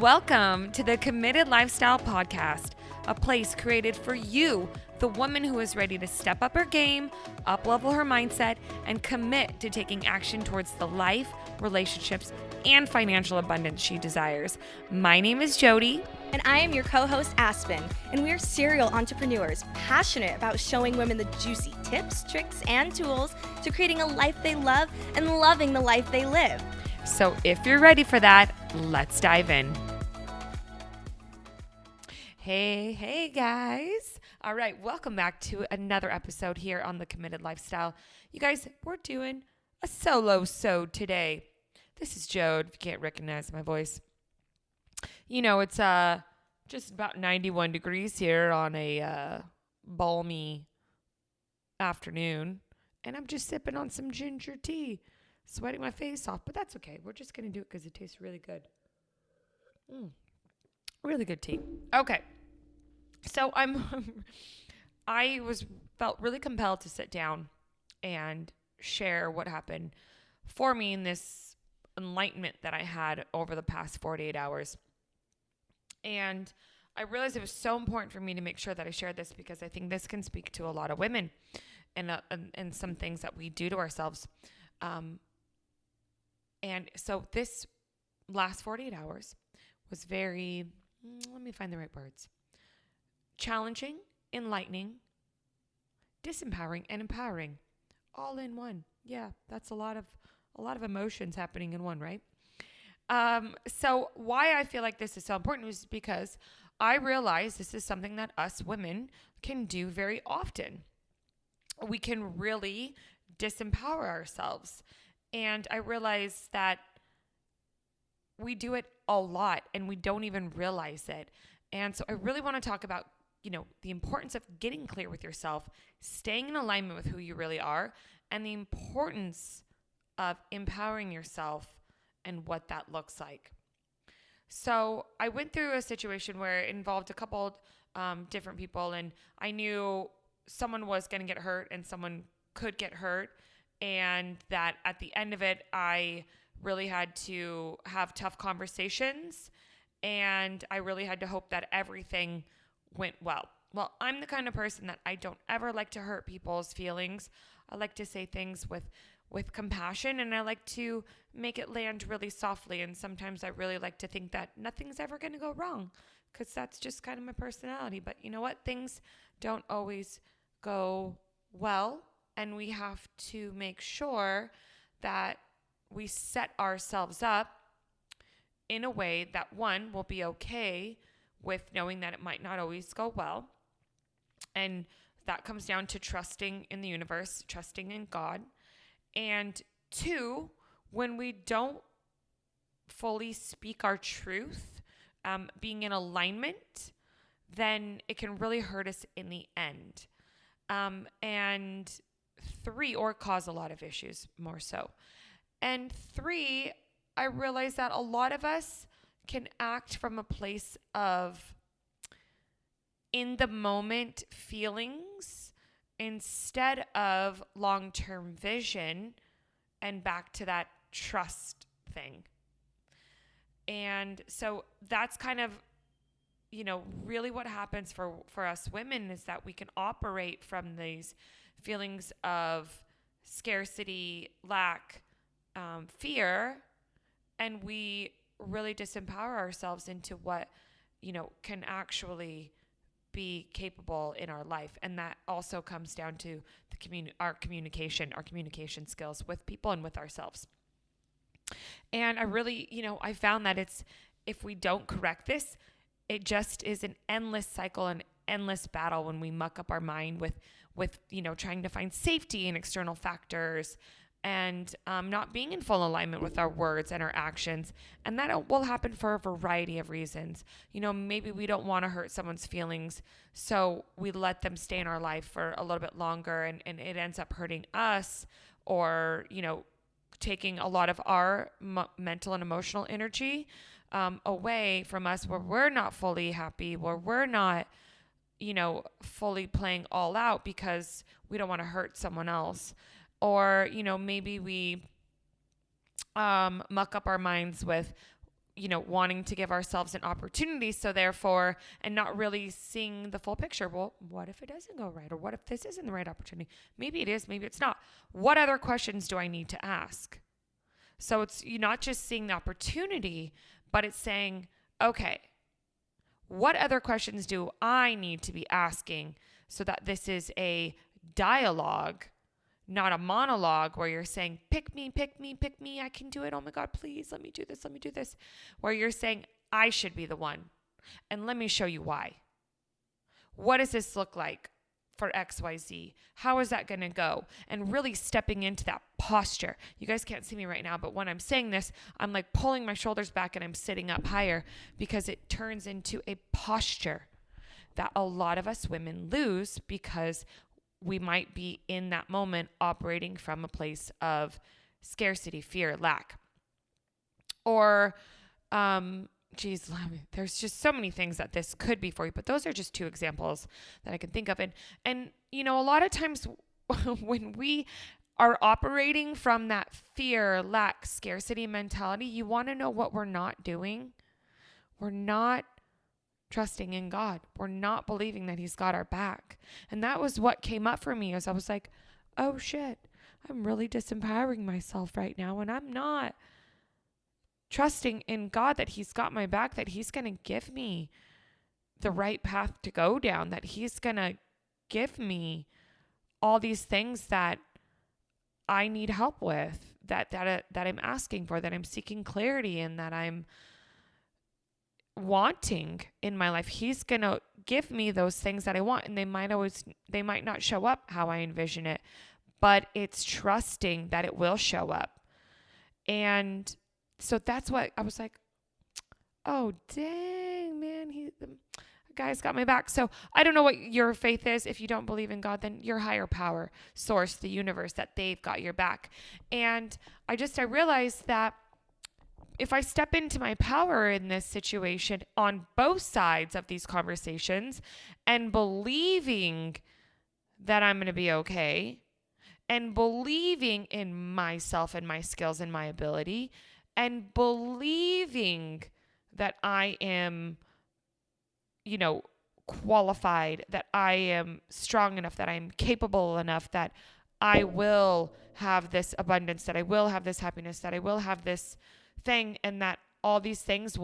Welcome to the Committed Lifestyle Podcast, a place created for you, the woman who is ready to step up her game, up-level her mindset, and commit to taking action towards the life, relationships, and financial abundance she desires. My name is Jody. And I am your co-host, Aspen, and we're serial entrepreneurs passionate about showing women the juicy tips, tricks, and tools to creating a life they love and loving the life they live. So if you're ready for that, let's dive in. Hey guys. All right, welcome back to another episode here on the Committed Lifestyle. You guys, we're doing a SoloSode today. This is Jody, if you can't recognize my voice. You know, it's just about 91 degrees here on a balmy afternoon, and I'm just sipping on some ginger tea, sweating my face off, but that's okay. We're just going to do it because it tastes really good. Really good tea. Okay. So I felt really compelled to sit down and share what happened for me in this enlightenment that I had over the past 48 hours. And I realized it was so important for me to make sure that I shared this because I think this can speak to a lot of women and some things that we do to ourselves. And so this last 48 hours was very, let me find the right words, challenging, enlightening, disempowering, and empowering, all in one. Yeah, that's a lot of emotions happening in one, right? So why I feel like this is so important is because I realize this is something that us women can do very often. We can really disempower ourselves. And I realize that we do it a lot and we don't even realize it. And so I really want to talk about, the importance of getting clear with yourself, staying in alignment with who you really are, and the importance of empowering yourself and what that looks like. So I went through a situation where it involved a couple different people, and I knew someone was going to get hurt and someone could get hurt, and that at the end of it, I really had to have tough conversations, and I really had to hope that everything went well. Well, I'm the kind of person that I don't ever like to hurt people's feelings. I like to say things with compassion, and I like to make it land really softly. And sometimes I really like to think that nothing's ever going to go wrong because that's just kind of my personality. But you know what? Things don't always go well, and we have to make sure that we set ourselves up in a way that, one, will be okay with knowing that it might not always go well. And that comes down to trusting in the universe, trusting in God. And two, when we don't fully speak our truth, being in alignment, then it can really hurt us in the end. And three, or cause a lot of issues more so. And three, I realize that a lot of us can act from a place of in the moment feelings instead of long-term vision and back to that trust thing. And so that's kind of, really what happens for us women is that we can operate from these feelings of scarcity, lack, fear, and we really disempower ourselves into what, can actually be capable in our life. And that also comes down to our communication skills with people and with ourselves. And I really, I found that if we don't correct this, it just is an endless cycle, an endless battle when we muck up our mind with trying to find safety in external factors and not being in full alignment with our words and our actions. And that will happen for a variety of reasons. Maybe we don't want to hurt someone's feelings, so we let them stay in our life for a little bit longer, and it ends up hurting us or, taking a lot of our mental and emotional energy away from us, where we're not fully happy, where we're not, fully playing all out because we don't want to hurt someone else. Or, maybe we muck up our minds with wanting to give ourselves an opportunity. So therefore, and not really seeing the full picture. Well, what if it doesn't go right? Or what if this isn't the right opportunity? Maybe it is, maybe it's not. What other questions do I need to ask? So it's you're not just seeing the opportunity, but it's saying, okay, what other questions do I need to be asking so that this is a dialogue, not a monologue where you're saying, pick me, pick me, pick me. I can do it. Oh my God, please let me do this. Let me do this. Where you're saying, I should be the one. And let me show you why. What does this look like for XYZ? How is that going to go? And really stepping into that posture. You guys can't see me right now, but when I'm saying this, I'm like pulling my shoulders back and I'm sitting up higher because it turns into a posture that a lot of us women lose because we might be in that moment operating from a place of scarcity, fear, lack. Or, there's just so many things that this could be for you, but those are just two examples that I can think of. And a lot of times when we are operating from that fear, lack, scarcity mentality, you want to know what we're not doing? We're not trusting in God. We're not believing that He's got our back. And that was what came up for me as I was like, oh shit, I'm really disempowering myself right now. And I'm not trusting in God that He's got my back, that He's going to give me the right path to go down, that He's going to give me all these things that I need help with, that I'm asking for, that I'm seeking clarity in, that I'm wanting in my life. He's going to give me those things that I want, and they might not show up how I envision it, but it's trusting that it will show up. And so that's what I was like, oh, dang, man, the guy's got my back. So I don't know what your faith is. If you don't believe in God, then your higher power, source, the universe, that they've got your back. And I realized that if I step into my power in this situation on both sides of these conversations and believing that I'm going to be okay and believing in myself and my skills and my ability and believing that I am, qualified, that I am strong enough, that I'm capable enough, that I will have this abundance, that I will have this happiness, that I will have this thing, and that all these things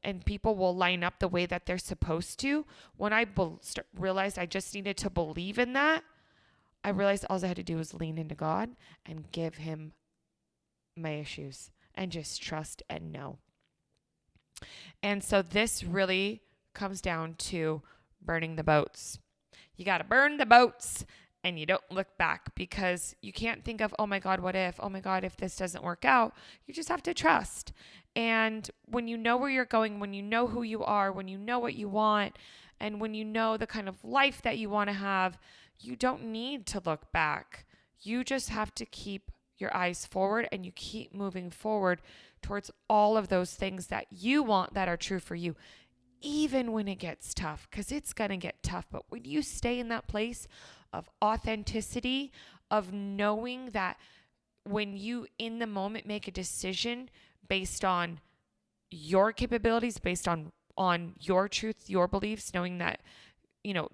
and people will line up the way that they're supposed to. When I realized I just needed to believe in that, I realized all I had to do was lean into God and give Him my issues and just trust and know. And so this really comes down to burning the boats. You got to burn the boats and you don't look back, because you can't think of, oh my God, what if? Oh my God, if this doesn't work out. You just have to trust. And when you know where you're going, when you know who you are, when you know what you want, and when you know the kind of life that you want to have, you don't need to look back. You just have to keep your eyes forward, and you keep moving forward towards all of those things that you want that are true for you, even when it gets tough, because it's going to get tough. But when you stay in that place of authenticity, of knowing that when you in the moment make a decision based on your capabilities, based on your truth, your beliefs, knowing that,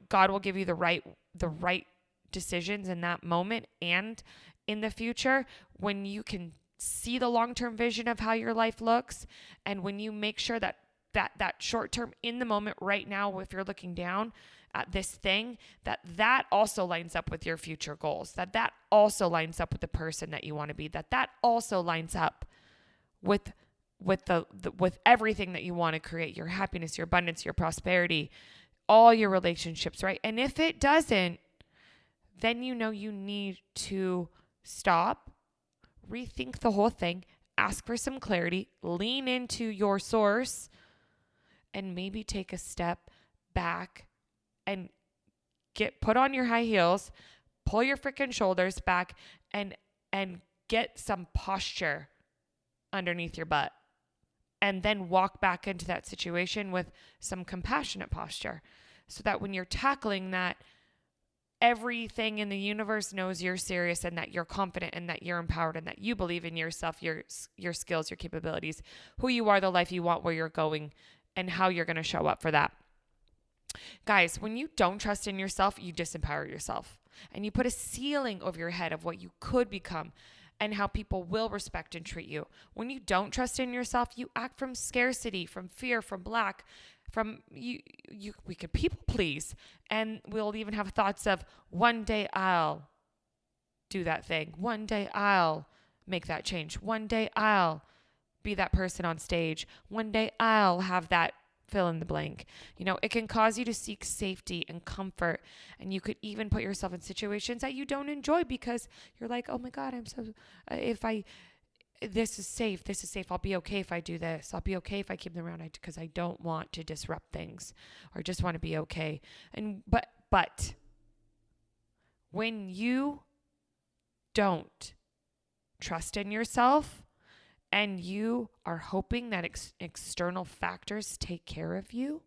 God will give you the right decisions in that moment and in the future, when you can see the long-term vision of how your life looks, and when you make sure that short-term in the moment right now, if you're looking down at this thing, that also lines up with your future goals, that also lines up with the person that you want to be, that also lines up with everything that you want to create, your happiness, your abundance, your prosperity, all your relationships, right? And if it doesn't, then you need to stop, rethink the whole thing, ask for some clarity, lean into your source, and maybe take a step back and put on your high heels, pull your freaking shoulders back, and get some posture underneath your butt. And then walk back into that situation with some compassionate posture, so that when you're tackling that everything in the universe knows you're serious and that you're confident and that you're empowered and that you believe in yourself, your skills, your capabilities, who you are, the life you want, where you're going, and how you're going to show up for that. Guys, when you don't trust in yourself, you disempower yourself and you put a ceiling over your head of what you could become and how people will respect and treat you. When you don't trust in yourself, you act from scarcity, from fear, from lack, from we could people please, and we'll even have thoughts of one day I'll do that thing. One day I'll make that change. One day I'll be that person on stage. One day I'll have that fill in the blank. It can cause you to seek safety and comfort, and you could even put yourself in situations that you don't enjoy because you're like, oh my God, I'm so, this is safe. I'll be okay if I do this. I'll be okay if I keep them around because I don't want to disrupt things or just want to be okay. But when you don't trust in yourself and you are hoping that external factors take care of you,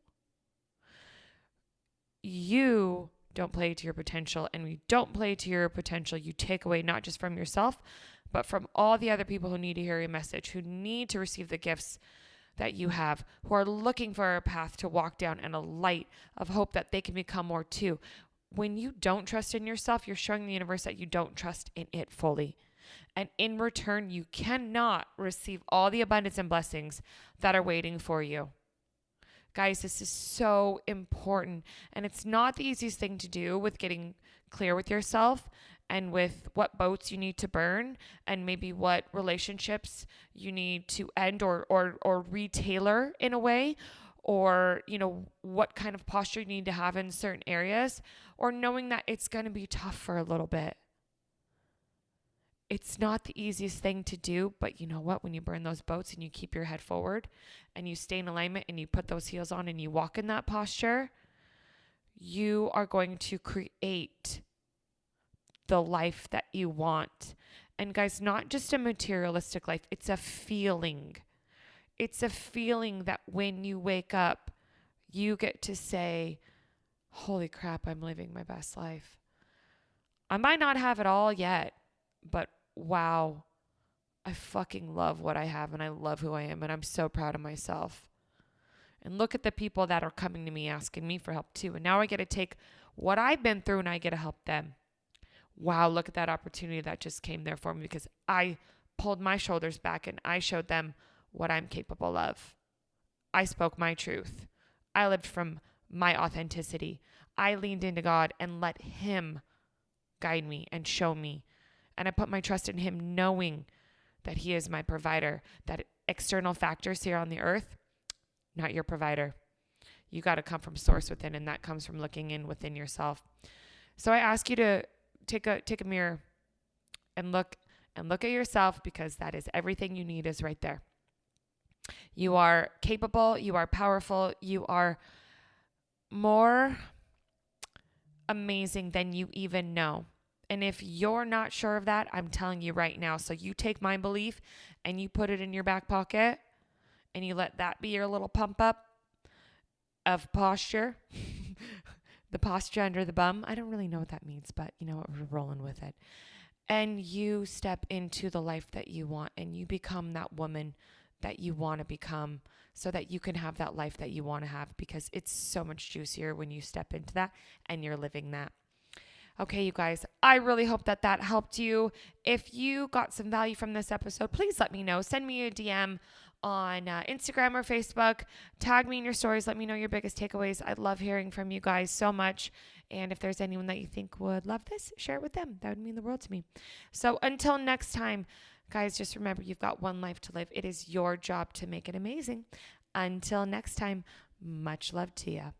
you don't play to your potential. And when you don't play to your potential, you take away not just from yourself, but from all the other people who need to hear your message, who need to receive the gifts that you have, who are looking for a path to walk down and a light of hope that they can become more too. When you don't trust in yourself, you're showing the universe that you don't trust in it fully. And in return, you cannot receive all the abundance and blessings that are waiting for you. Guys, this is so important. And it's not the easiest thing to do with getting clear with yourself and with what boats you need to burn and maybe what relationships you need to end or retailor in a way, or, what kind of posture you need to have in certain areas, or knowing that it's going to be tough for a little bit. It's not the easiest thing to do, but you know what? When you burn those boats and you keep your head forward and you stay in alignment and you put those heels on and you walk in that posture, you are going to create the life that you want. And guys, not just a materialistic life, it's a feeling. It's a feeling that when you wake up, you get to say, holy crap, I'm living my best life. I might not have it all yet, but wow, I fucking love what I have and I love who I am and I'm so proud of myself. And look at the people that are coming to me asking me for help too. And now I get to take what I've been through and I get to help them. Wow, look at that opportunity that just came there for me because I pulled my shoulders back and I showed them what I'm capable of. I spoke my truth. I lived from my authenticity. I leaned into God and let Him guide me and show me. And I put my trust in Him knowing that He is my provider, that external factors here on the earth, not your provider. You got to come from source within, and that comes from looking in within yourself. So I ask you to take a mirror and look at yourself, because that is everything you need is right there. You are capable, you are powerful, you are more amazing than you even know. And if you're not sure of that, I'm telling you right now. So you take my belief and you put it in your back pocket and you let that be your little pump up of posture. The posture under the bum. I don't really know what that means, but you know what? We're rolling with it. And you step into the life that you want and you become that woman that you want to become so that you can have that life that you want to have, because it's so much juicier when you step into that and you're living that. Okay, you guys, I really hope that helped you. If you got some value from this episode, please let me know. Send me a DM on Instagram or Facebook. Tag me in your stories. Let me know your biggest takeaways. I love hearing from you guys so much. And if there's anyone that you think would love this, share it with them. That would mean the world to me. So until next time, guys, just remember you've got one life to live. It is your job to make it amazing. Until next time, much love to you.